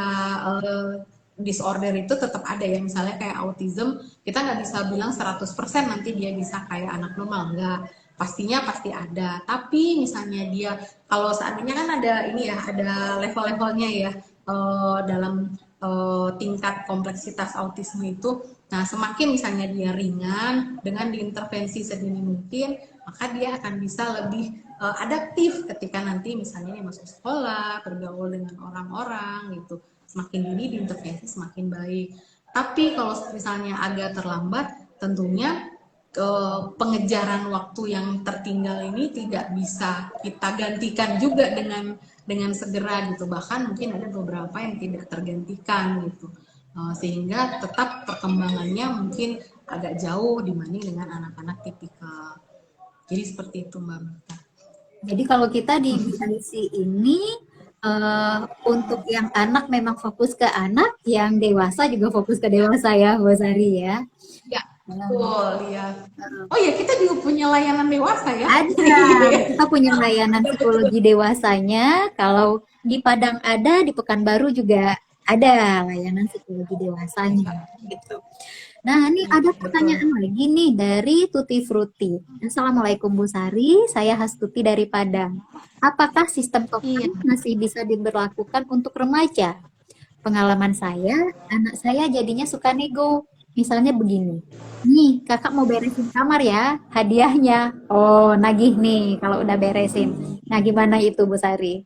disorder itu tetap ada ya, misalnya kayak autism kita nggak bisa bilang 100% nanti dia bisa kayak anak normal, enggak, pastinya pasti ada. Tapi misalnya dia kalau seandainya kan ada ini ya, ada level-levelnya ya dalam tingkat kompleksitas autisme itu. Nah, semakin misalnya dia ringan dengan diintervensi sedini mungkin, maka dia akan bisa lebih adaptif ketika nanti misalnya dia masuk sekolah, bergaul dengan orang-orang gitu. Semakin dini diintervensi semakin baik. Tapi kalau misalnya agak terlambat, tentunya pengejaran waktu yang tertinggal ini tidak bisa kita gantikan juga dengan segera gitu. Bahkan mungkin ada beberapa yang tidak tergantikan gitu. Sehingga tetap perkembangannya mungkin agak jauh dibanding dengan anak-anak tipikal. Jadi seperti itu Mbak Mita. Jadi kalau kita di BIC ini untuk yang anak memang fokus ke anak, yang dewasa juga fokus ke dewasa ya, Bu Sari ya. Ya, betul ya. Oh ya, kita juga punya layanan dewasa ya. Ada, kita punya layanan psikologi dewasanya. Kalau di Padang ada, di Pekanbaru juga ada layanan psikologi dewasanya gitu. Nah, ini ada Betul. pertanyaan lagi nih dari Tuti Fruti. Assalamualaikum Bu Sari, saya Hastuti dari Padang. Apakah sistem Iya. token masih bisa diberlakukan untuk remaja? Pengalaman saya, anak saya jadinya suka nego. Misalnya begini, nih kakak mau beresin kamar ya, hadiahnya. Oh, nagih nih kalau udah beresin. Nah, gimana itu Bu Sari?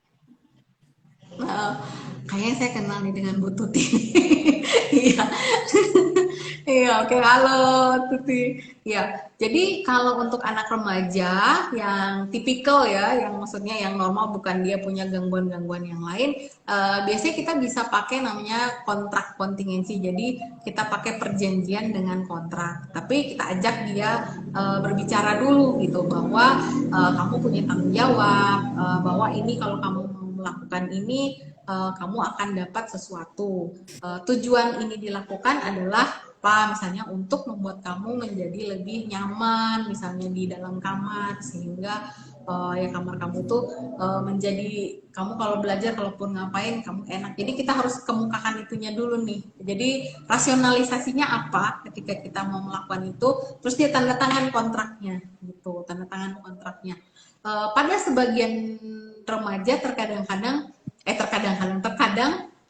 Nah, kayaknya saya kenal nih dengan Bu Tuti. Iya. Iya, oke. Halo, Tuti. Ya, jadi kalau untuk anak remaja yang tipikal ya, yang maksudnya yang normal, bukan dia punya gangguan-gangguan yang lain, biasanya kita bisa pakai namanya kontrak kontingensi. Jadi kita pakai perjanjian dengan kontrak. Tapi kita ajak dia berbicara dulu gitu bahwa kamu punya tanggung jawab, bahwa ini kalau kamu mau melakukan ini kamu akan dapat sesuatu. Tujuan ini dilakukan adalah apa, misalnya untuk membuat kamu menjadi lebih nyaman, misalnya di dalam kamar, sehingga ya kamar kamu tuh menjadi kamu kalau belajar, kalaupun ngapain kamu enak. Jadi kita harus kemukakan itunya dulu nih. Jadi rasionalisasinya apa ketika kita mau melakukan itu, terus dia tanda tangan kontraknya gitu, tanda tangan kontraknya. Pada sebagian remaja terkadang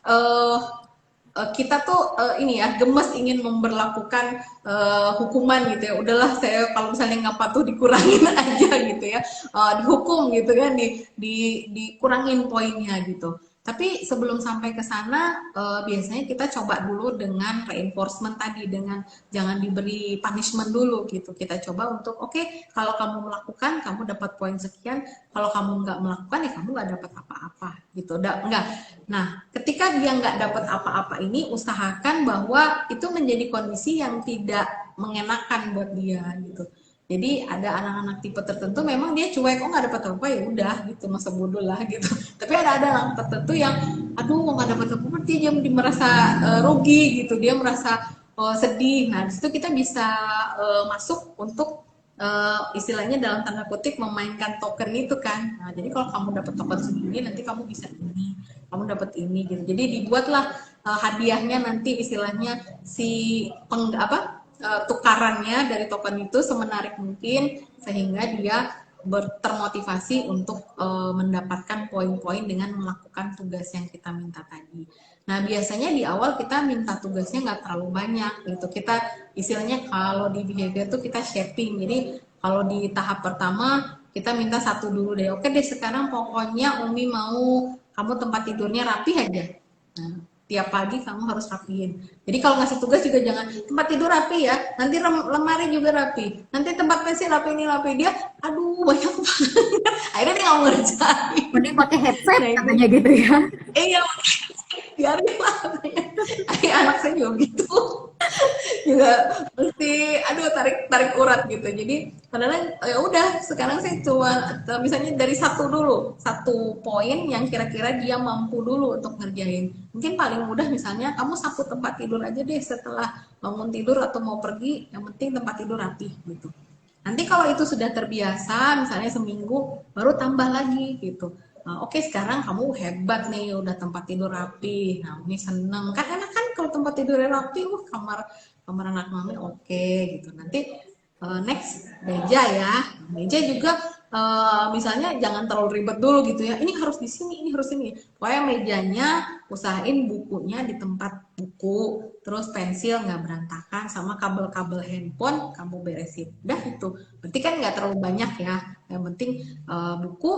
eh, kita tuh ini ya gemes ingin memberlakukan hukuman gitu ya, udahlah saya kalau misalnya nggak patuh dikurangin aja gitu ya, dihukum gitu kan, dikurangin poinnya gitu. Tapi sebelum sampai ke sana, biasanya kita coba dulu dengan reinforcement tadi, dengan jangan diberi punishment dulu gitu. Kita coba untuk oke, kalau kamu melakukan, kamu dapat poin sekian. Kalau kamu nggak melakukan, ya kamu nggak dapat apa-apa gitu. Enggak. Nah, ketika dia nggak dapat apa-apa ini, usahakan bahwa itu menjadi kondisi yang tidak mengenakan buat dia gitu. Jadi ada anak-anak tipe tertentu memang dia cuek, oh nggak dapat apa ya udah gitu, masa bodoh lah gitu. Tapi ada anak tertentu yang aduh nggak dapat apa-apa, dia merasa rugi gitu, dia merasa sedih. Nah disitu kita bisa masuk untuk istilahnya dalam tanda kutip memainkan token itu kan. Nah jadi kalau kamu dapat token segini, nanti kamu bisa ini, kamu dapat ini gitu. Jadi dibuatlah hadiahnya nanti istilahnya si tukarannya dari token itu semenarik mungkin sehingga dia termotivasi untuk mendapatkan poin-poin dengan melakukan tugas yang kita minta tadi. Nah biasanya di awal kita minta tugasnya nggak terlalu banyak gitu. Kita istilahnya kalau di behavior itu kita shaping. Jadi kalau di tahap pertama kita minta satu dulu deh. Oke deh sekarang pokoknya Umi mau kamu tempat tidurnya rapi aja. Nah, tiap pagi kamu harus rapiin. Jadi kalau ngasih tugas juga jangan tempat tidur rapi ya, nanti lemari juga rapi, nanti tempat pensil rapi ini rapi, dia aduh banyak banget. Akhirnya dia nggak mau ngerjain. Mending pakai headset Nah, katanya gitu ya. iya biarin lah. Anak saya juga gitu. Juga mesti aduh tarik tarik urat gitu. Jadi kadang ya udah sekarang saya coba misalnya dari satu poin yang kira-kira dia mampu dulu untuk ngerjain. Mungkin paling mudah misalnya kamu sapu tempat tidur aja deh setelah bangun tidur atau mau pergi, yang penting tempat tidur rapi gitu. Nanti kalau itu sudah terbiasa, misalnya seminggu, baru tambah lagi gitu. Nah, oke sekarang kamu hebat nih, udah tempat tidur rapi. Nah, ini seneng. Kan enak kan kalau tempat tidurnya rapi, kamar kamar anak mami oke gitu. Nanti next meja ya. Meja juga misalnya jangan terlalu ribet dulu gitu ya. Ini harus di sini, ini harus ini. Pokoknya mejanya usahain bukunya di tempat buku, terus pensil nggak berantakan, sama kabel-kabel handphone kamu beresin. Udah itu. Berarti kan nggak terlalu banyak ya. Yang penting buku,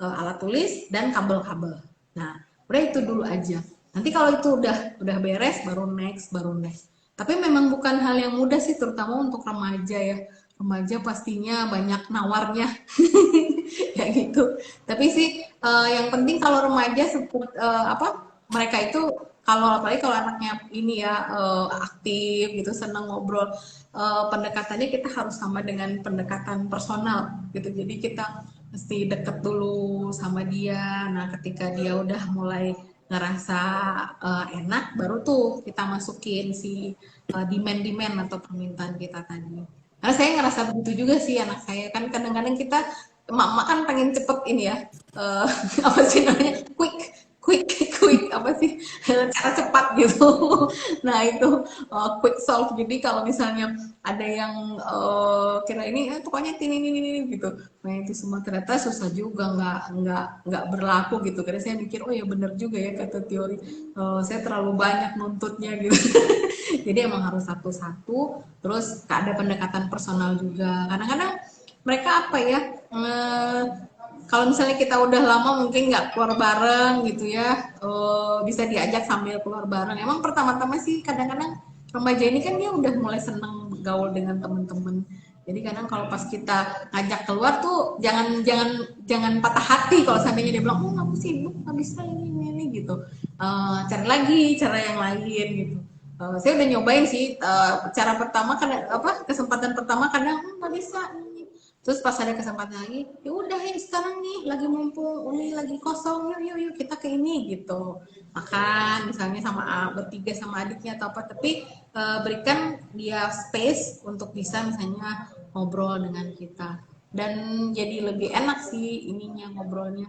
alat tulis dan kabel-kabel. Nah, udah itu dulu aja. Nanti kalau itu udah beres baru next. Tapi memang bukan hal yang mudah sih, terutama untuk remaja ya. Remaja pastinya banyak nawarnya, ya gitu. Tapi sih yang penting kalau remaja mereka itu kalau apalagi kalau anaknya ini ya aktif gitu, senang ngobrol, pendekatannya kita harus sama dengan pendekatan personal gitu. Jadi kita mesti deket dulu sama dia. Nah, ketika dia udah mulai ngerasa enak, baru tuh kita masukin si demand-demand atau permintaan kita tadi. Karena saya ngerasa begitu juga sih anak saya kan kadang-kadang kita emak-emak kan pengen cepet ini ya apa sih namanya quick apa sih cara cepat gitu. Nah itu quick solve. Jadi kalau misalnya ada yang kira ini pokoknya ini gitu. Nah itu semua ternyata susah juga, nggak berlaku gitu. Karena saya mikir oh ya benar juga ya kata teori. Saya terlalu banyak nuntutnya gitu. Jadi emang harus satu-satu. Terus ada pendekatan personal juga. Kadang-kadang mereka apa ya? Kalau misalnya kita udah lama mungkin nggak keluar bareng gitu ya, bisa diajak sambil keluar bareng. Emang pertama-tama sih kadang-kadang remaja ini kan dia udah mulai seneng gaul dengan temen-temen. Jadi kadang kalau pas kita ngajak keluar tuh jangan patah hati kalau seandainya dia bilang oh aku sibuk nggak bisa ini gitu. Cari lagi cara yang lain gitu. Saya udah nyobain sih cara pertama kadang kesempatan pertama kadang nggak bisa Terus pas ada kesempatan lagi, ya udah ya sekarang nih lagi mumpung Uni lagi kosong, yuk yuk yuk kita ke ini gitu. Makan misalnya sama bertiga sama adiknya atau apa, tapi berikan dia space untuk bisa misalnya ngobrol dengan kita. Dan jadi lebih enak sih ininya ngobrolnya.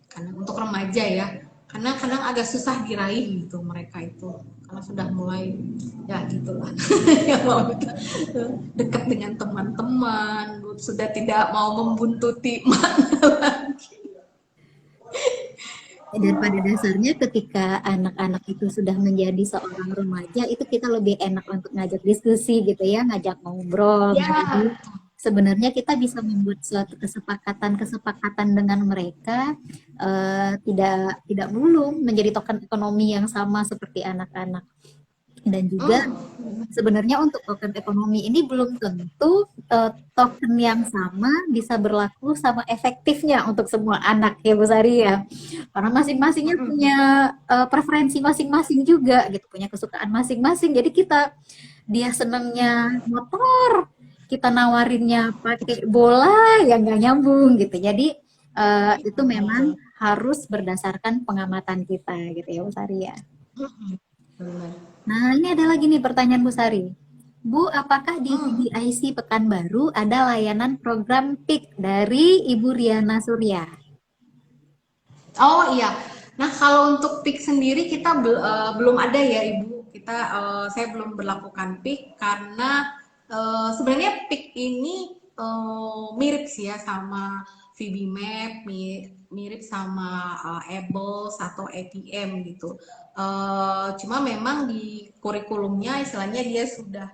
Karena untuk remaja ya, karena kadang agak susah diraih gitu mereka itu karena sudah mulai ya gitulah yang mau dekat dengan teman-teman sudah tidak mau membuntuti mana lagi. Dan pada dasarnya ketika anak-anak itu sudah menjadi seorang remaja, itu kita lebih enak untuk ngajak diskusi gitu ya, ngajak ngobrol. Nah, Ya, jadi sebenarnya kita bisa membuat suatu kesepakatan-kesepakatan dengan mereka, tidak tidak melulu menjadi token ekonomi yang sama seperti anak-anak. Dan juga sebenarnya untuk token ekonomi ini belum tentu token yang sama bisa berlaku sama efektifnya untuk semua anak ya Bu Sari ya. Karena masing-masingnya punya preferensi masing-masing juga gitu, punya kesukaan masing-masing. Jadi dia senangnya motor, kita nawarinnya pakai bola yang nggak nyambung gitu. Jadi itu memang harus berdasarkan pengamatan kita gitu ya Bu Sari ya. Nah, ini ada lagi nih pertanyaan Bu Sari. Bu, apakah di BIC Pekanbaru ada layanan program PIK dari Ibu Riana Surya? oh iya. Nah kalau untuk PIK sendiri kita belum ada ya Ibu. Saya belum berlakukan PIK karena sebenarnya PIK ini mirip sih ya sama VBMap, mirip sama Ebles atau ATM gitu. Cuma memang di kurikulumnya istilahnya dia sudah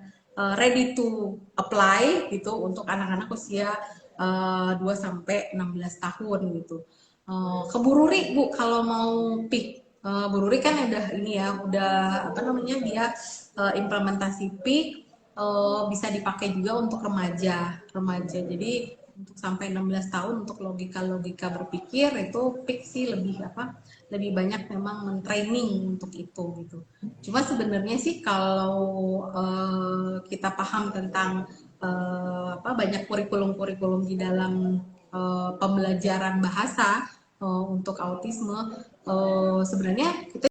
ready to apply gitu untuk anak-anak usia 2 sampai 16 tahun gitu. Keburu Ri Bu kalau mau pick. Bu Ruri kan udah ini ya, udah apa namanya dia implementasi pick bisa dipakai juga untuk remaja. Jadi untuk sampai 16 tahun untuk logika-logika berpikir itu pick sih lebih apa? Lebih banyak memang mentraining untuk itu gitu. Cuma sebenarnya sih kalau kita paham tentang apa banyak kurikulum-kurikulum di dalam pembelajaran bahasa untuk autisme sebenarnya kita